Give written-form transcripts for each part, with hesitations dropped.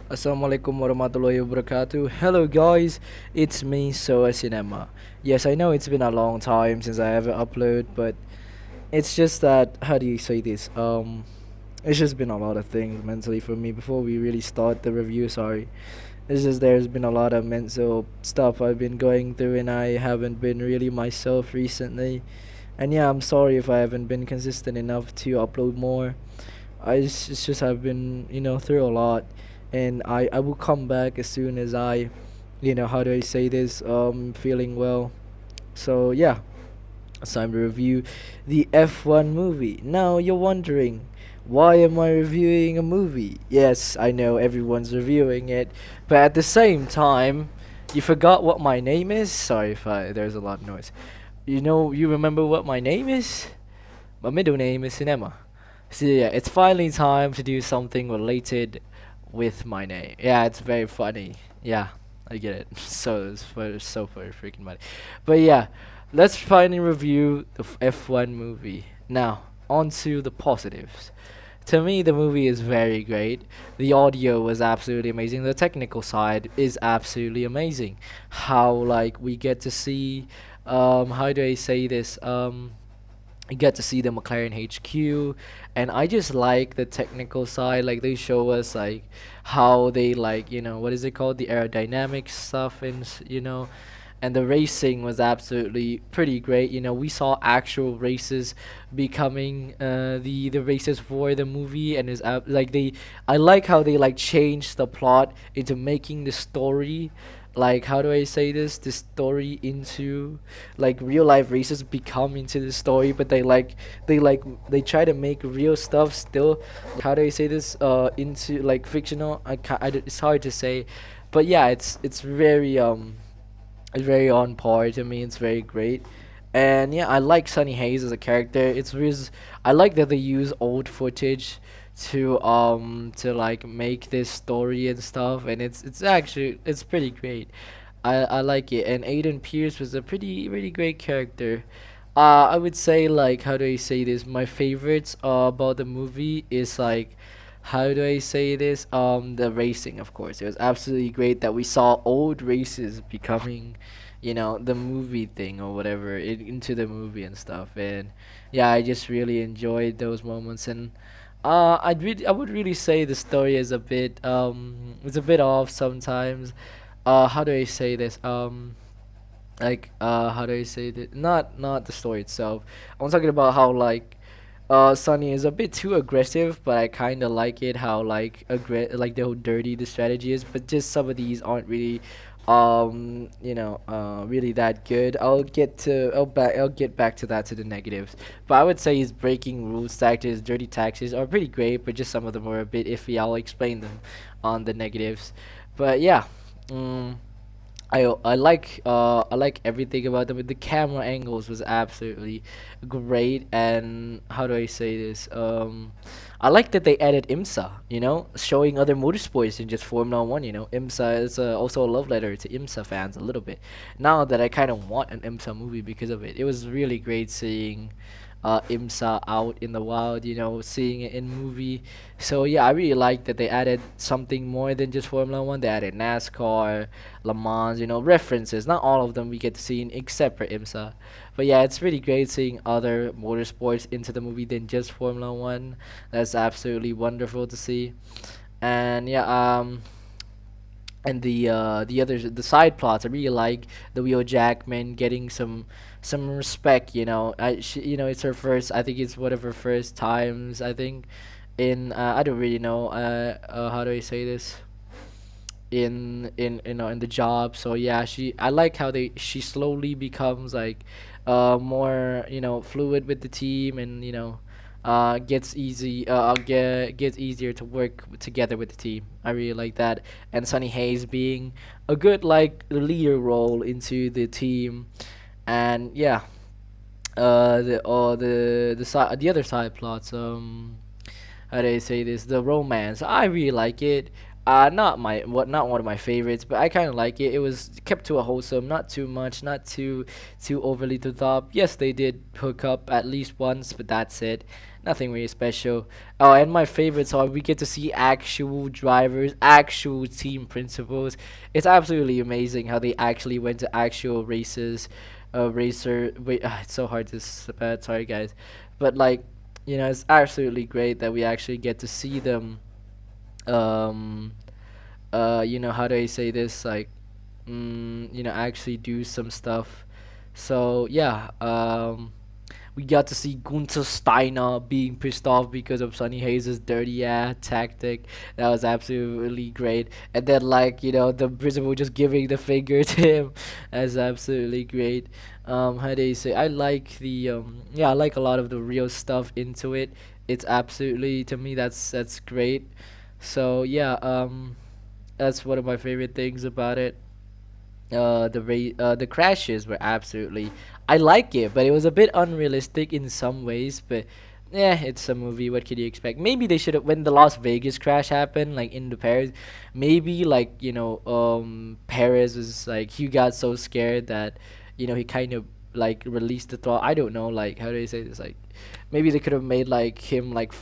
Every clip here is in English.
Assalamualaikum warahmatullahi wabarakatuh. Hello guys, it's me soasinema. Yes, I know it's been a long time since I ever upload, but it's just that how do you say this? It's just been a lot of things mentally for me before we really start the review. Sorry, it's just there's been a lot of mental stuff I've been going through, and I haven't been really myself recently. And yeah, I'm sorry if I haven't been consistent enough to upload more. It's just I've been through a lot, and I will come back as soon as I, how do I say this, feeling well. So yeah, it's time to review the F1 movie. Now you're wondering, why am I reviewing a movie? Yes, I know everyone's reviewing it, but at the same time, you forgot what my name is. Sorry if there's a lot of noise. You remember what my name is? My middle name is Cinema. So yeah, it's finally time to do something related with my name. Yeah, it's very funny. Yeah, I get it. So very freaking funny. But yeah, let's finally review the F1 movie. Now, on to the positives. To me, the movie is very great. The audio was absolutely amazing. The technical side is absolutely amazing. How like we get to see, how do I say this? You get to see the McLaren HQ, and I just like the technical side. Like they show us like how they like what is it called, the aerodynamic stuff, and and the racing was absolutely pretty great. We saw actual races becoming the races for the movie, and like they I like how they like changed the plot into making the story, like how do I say this story into like real life races become into the story, but they try to make real stuff still, like how do I say this, into like fictional. It's hard to say, but yeah, it's very on par to me. It's very great. And yeah, I like Sunny Hayes as a character. I like that they use old footage to like make this story and stuff, and it's pretty great. I like it. And Aiden Pierce was a pretty really great character. I would say, like, how do I say this? My favorites about the movie is like, how do I say this? The racing, of course. It was absolutely great that we saw old races becoming, the movie thing or whatever, into the movie and stuff. And yeah, I just really enjoyed those moments. And I would really say the story is it's a bit off sometimes. How do I say this? Like how do I say that? Not the story itself. I'm talking about how like Sunny is a bit too aggressive, but I kind of like it how like like how dirty the strategy is. But just some of these aren't really, really that good. I'll get back to that, to the negatives. But I would say his breaking rules tactics, dirty taxes are pretty great, but just some of them are a bit iffy. I'll explain them on the negatives. But yeah. Mm, I like everything about them. The camera angles was absolutely great, and how do I say this? I like that they added IMSA. Showing other motorsports than just Formula One. IMSA is also a love letter to IMSA fans a little bit. Now that I kind of want an IMSA movie because of it, it was really great seeing IMSA out in the wild, seeing it in movie. So yeah, I really like that they added something more than just Formula One. They added NASCAR, Le Mans, references. Not all of them we get to see except for IMSA. But yeah, it's really great seeing other motorsports into the movie than just Formula One. That's absolutely wonderful to see. And yeah, and the side plots, I really like the Leo Jackman getting some respect. It's her first, I think it's one of her first times, I think, in I don't really know, how do I say this, in the job. So yeah, I like how she slowly becomes like more fluid with the team, and gets easier to work together with the team. I really like that. And Sunny Hayes being a good like leader role into the team. And yeah, the other side plots, how do I say this, the romance, I really like it. not one of my favorites, but I kind of like it. It was kept to a wholesome, not too much, not too overly to the top. Yes, they did hook up at least once, but that's it. Nothing really special. Oh, and my favorites are we get to see actual drivers, actual team principals. It's absolutely amazing how they actually went to actual races. Racer. Wait, it's so hard to. Sorry, guys, but like, it's absolutely great that we actually get to see them. Um, how do I say this? Like, actually do some stuff. So yeah, we got to see Gunther Steiner being pissed off because of Sonny Hayes' dirty ass tactic. That was absolutely great. And then, like, the principal just giving the finger to him. That's absolutely great. How do you say? I like I like a lot of the real stuff into it. It's absolutely, to me, that's great. So yeah, that's one of my favorite things about it. The crashes were absolutely, I like it, but it was a bit unrealistic in some ways. But yeah, it's a movie. What could you expect? Maybe they should have, when the Las Vegas crash happened, like in the Paris. Maybe, like, Paris was like, he got so scared that he kind of like released the thought. I don't know, like, how do you say this? Like, maybe they could have made like him like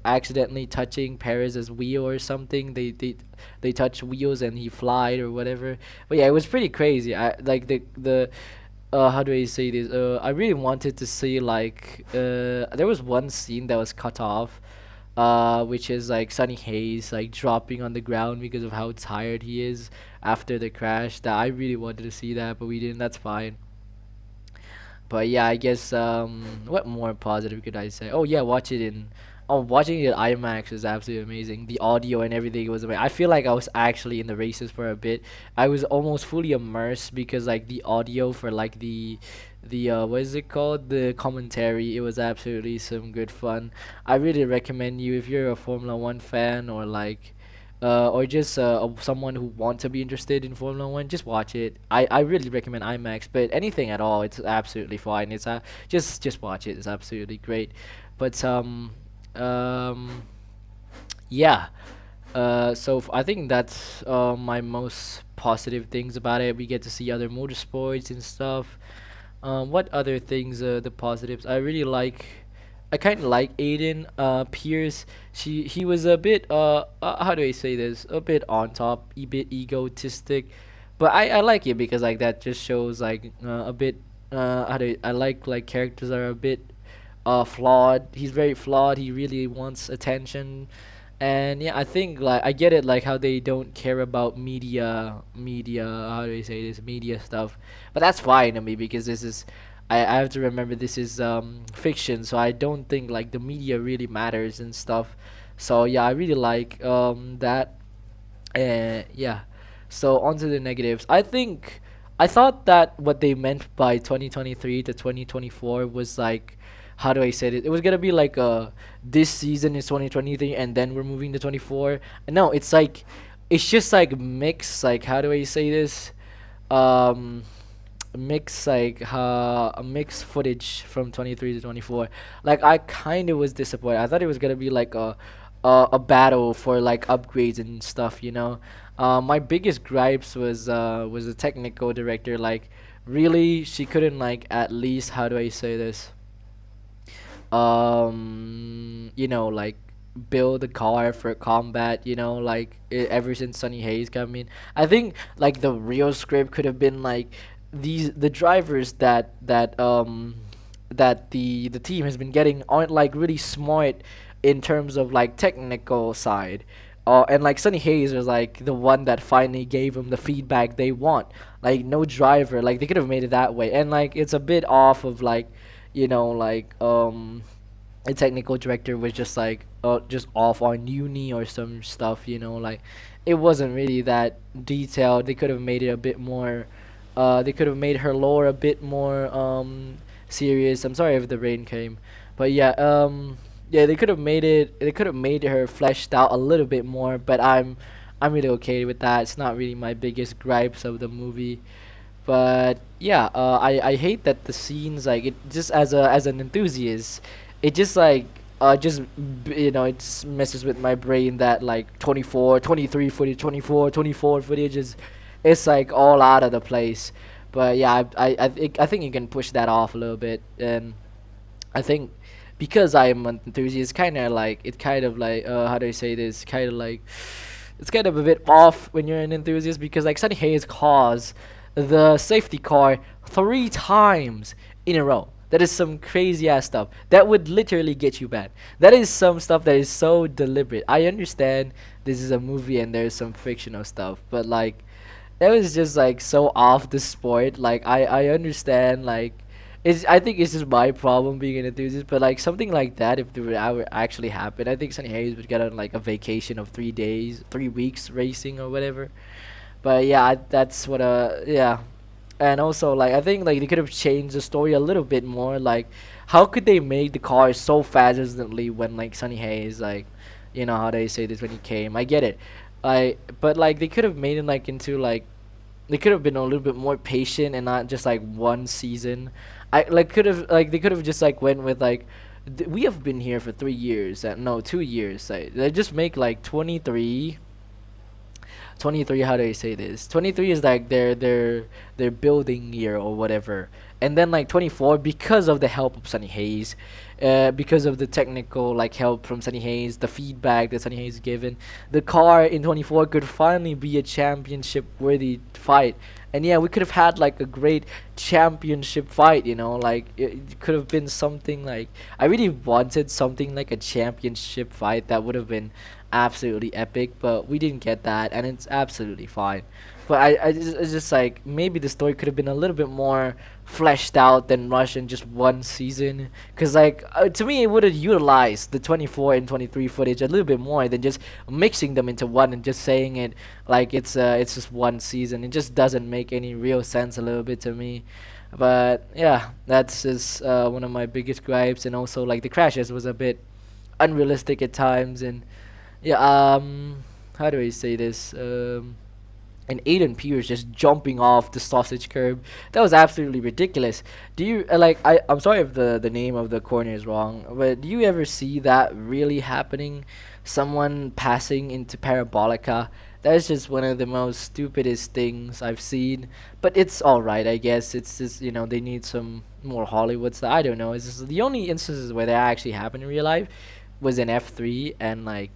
accidentally touching Paris's wheel or something. They touched wheels and he flied or whatever. But yeah, it was pretty crazy. I like the how do I say this? I really wanted to see, like, there was one scene that was cut off, which is like Sunny Hayes like dropping on the ground because of how tired he is after the crash. That I really wanted to see that, but we didn't. That's fine. But yeah, I guess what more positive could I say? Oh yeah, watching it in IMAX is absolutely amazing. The audio and everything was amazing. I feel like I was actually in the races for a bit. I was almost fully immersed because like the audio for like the what is it called? The commentary. It was absolutely some good fun. I really recommend you if you're a Formula One fan, or just someone who want to be interested in Formula One, just watch it. I really recommend IMAX, but anything at all, it's absolutely fine. It's just watch it. It's absolutely great. But um, yeah. I think that's my most positive things about it. We get to see other motorsports and stuff. What other things? The positives. I kind of like Aiden Pierce. He was a bit how do I say this? A bit on top, a bit egotistic, but I like it because like that just shows like a bit how do I like characters that are a bit flawed. He's very flawed. He really wants attention, and yeah, I think like I get it, like how they don't care about media. How do I say this? Media stuff, but that's fine to me because this is. I have to remember this is fiction, so I don't think like the media really matters and stuff. So yeah, I really like that. And yeah, so on to the negatives. I thought that what they meant by 2023 to 2024 was like, how do I say it? It was gonna be like this season is 2023 and then we're moving to 24. No, it's like it's just like mix. Like, how do I say this? Um, Mix like a mixed footage from 23 to 24. Like, I kind of was disappointed. I thought it was gonna be like a battle for like upgrades and stuff. My biggest gripes was the technical director. Like, really, she couldn't like at least, how do I say this, like build a car for combat, like ever since Sunny Hayes come in. I think like the real script could have been like the drivers that the team has been getting aren't like really smart in terms of like technical side. And like Sunny Hayes was like the one that finally gave him the feedback they want. Like, no driver, like they could have made it that way. And like it's a bit off of like, like the technical director was just off on uni or some stuff. Like, it wasn't really that detailed. They could have made it a bit more. They could have made her lore a bit more serious. I'm sorry if the rain came, but yeah, yeah, they could have made it. They could have made her fleshed out a little bit more. But I'm really okay with that. It's not really my biggest gripes of the movie. But yeah, I hate that the scenes, like, it just, as an enthusiast, it just like just it messes with my brain that like 24, 23 footage, 24, 24 footage is it's like all out of the place. But yeah, I think you can push that off a little bit. And I think because I'm an enthusiast, kind of like it kind of like how do I say this, kind of like it's kind of a bit off when you're an enthusiast, because like Sunny Hayes caused the safety car 3 times in a row. That is some crazy ass stuff. That would literally get you banned. That is some stuff that is so deliberate. I understand this is a movie and there's some fictional stuff, but like that was just like so off the sport. Like I understand like I think it's just my problem being an enthusiast, but like something like that, if it would ever actually happen, I think Sunny Hayes would get on like a vacation of 3 days, 3 weeks racing or whatever. But yeah, that's what yeah. And also like I think like they could have changed the story a little bit more. Like how could they make the car so fast instantly when like Sunny Hayes, like how they say this, when he came? I get it. But like they could have made it like into like they could have been a little bit more patient and not just like one season. I like could have like they could have just like went with like we have been here for 3 years. No, 2 years. Like, they just make like 23. 23, how do I say this? 23 is like their building year or whatever. And then like 24, because of the help of Sunny Hayes, because of the technical like help from Sunny Hayes, the feedback that Sunny Hayes given, the car in 24 could finally be a championship worthy fight. And yeah, we could have had like a great championship fight, like it could have been something like I really wanted something like a championship fight that would have been absolutely epic, but we didn't get that, and it's absolutely fine. But it's just like maybe the story could have been a little bit more fleshed out than rushed in just one season. Cause like to me, it would have utilized the 24 and 23 footage a little bit more than just mixing them into one and just saying it like it's just one season. It just doesn't make any real sense a little bit to me. But yeah, that's just one of my biggest gripes, and also like the crashes was a bit unrealistic at times. And yeah, how do I say this? And Aiden Pierce just jumping off the sausage curb. That was absolutely ridiculous. Do you like? I'm sorry if the name of the corner is wrong, but do you ever see that really happening? Someone passing into Parabolica. That is just one of the most stupidest things I've seen. But it's all right, I guess. It's just they need some more Hollywood stuff. I don't know. It's just the only instances where that actually happened in real life was in F3, and like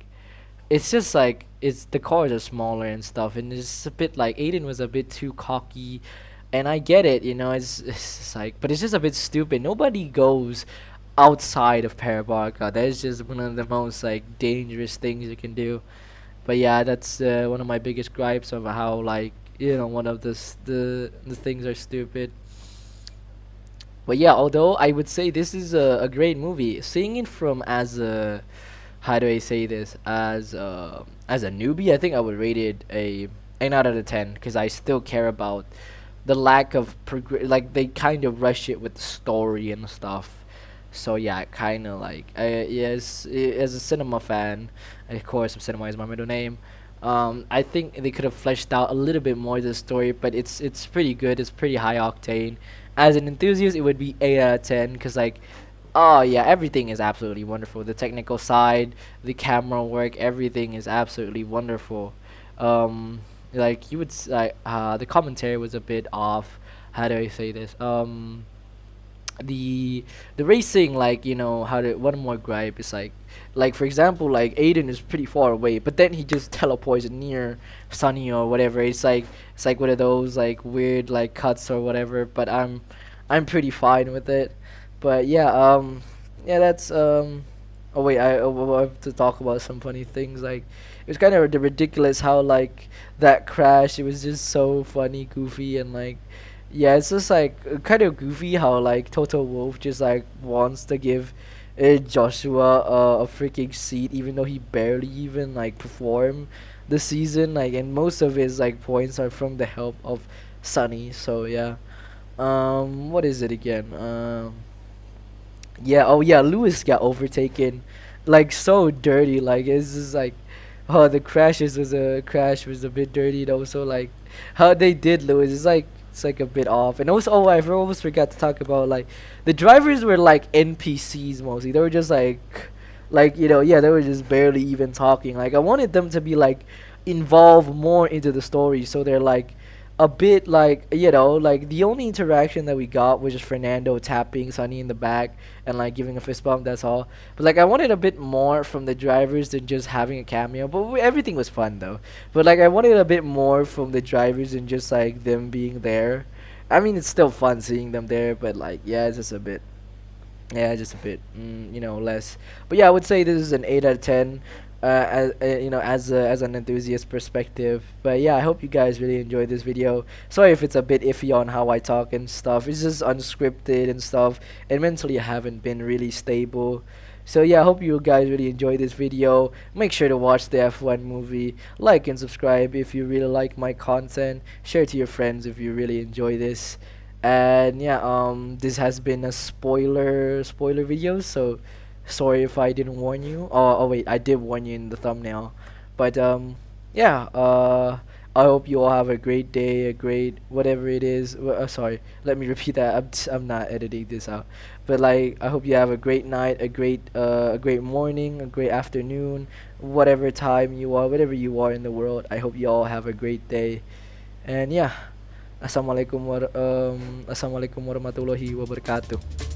it's just like it's the cars are smaller and stuff, and it's a bit like Aiden was a bit too cocky, and I get it, it's just like, but it's just a bit stupid. Nobody goes outside of Parabolica. That is just one of the most like dangerous things you can do. But yeah, that's one of my biggest gripes of how like one of the things are stupid. But yeah, although I would say this is a great movie, seeing it from as a how do I say this, as a newbie, I think I would rate it a 8 out of 10, because I still care about the lack of like they kind of rush it with the story and stuff. So yeah, kind of like yes, as a cinema fan, of course, cinema is my middle name. I think they could have fleshed out a little bit more the story, but it's pretty good. It's pretty high octane. As an enthusiast, it would be 8 out of 10, because like, oh yeah, everything is absolutely wonderful. The technical side, the camera work, everything is absolutely wonderful. Like you would like the commentary was a bit off. How do I say this? The racing, like how to one more gripe is like for example, like Aiden is pretty far away, but then he just teleports near Sunny or whatever. It's like one of those like weird like cuts or whatever, but I'm pretty fine with it. But yeah, yeah, that's oh wait, I have to talk about some funny things. Like it was kind of ridiculous how like that crash, it was just so funny, goofy, and like yeah, it's just like kind of goofy how like Total Wolf just like wants to give Joshua a freaking seat, even though he barely even like performed the season. Like, and most of his like points are from the help of Sunny. So yeah, what is it again? Yeah, oh yeah, Lewis got overtaken, like so dirty. Like it's just like, oh, the crash was a bit dirty. And also like how they did Lewis is like it's like a bit off. And also, oh, I almost forgot to talk about like the drivers were like NPCs mostly. They were just like like yeah, they were just barely even talking. Like I wanted them to be like involved more into the story, so they're like a bit like like the only interaction that we got was just Fernando tapping Sunny in the back and like giving a fist bump. That's all. But like I wanted a bit more from the drivers than just having a cameo. But everything was fun though. But like I wanted a bit more from the drivers than just like them being there. I mean, it's still fun seeing them there, but like yeah, it's just a bit. Yeah, just a bit, less. But yeah, I would say this is an 8 out of 10. As an enthusiast perspective. But yeah, I hope you guys really enjoyed this video. Sorry if it's a bit iffy on how I talk and stuff. It's just unscripted and stuff, and mentally I haven't been really stable. So yeah, I hope you guys really enjoyed this video. Make sure to watch the F1 movie, like and subscribe if you really like my content. Share to your friends if you really enjoy this. And yeah, this has been a spoiler video, so sorry if I didn't warn you. Oh wait, I did warn you in the thumbnail. But yeah, I hope you all have a great day, a great whatever it is. Sorry, let me repeat that. I'm not editing this out. But like, I hope you have a great night, a great morning, a great afternoon, whatever time you are, whatever you are in the world. I hope you all have a great day. And yeah, assalamualaikum warahmatullahi wabarakatuh.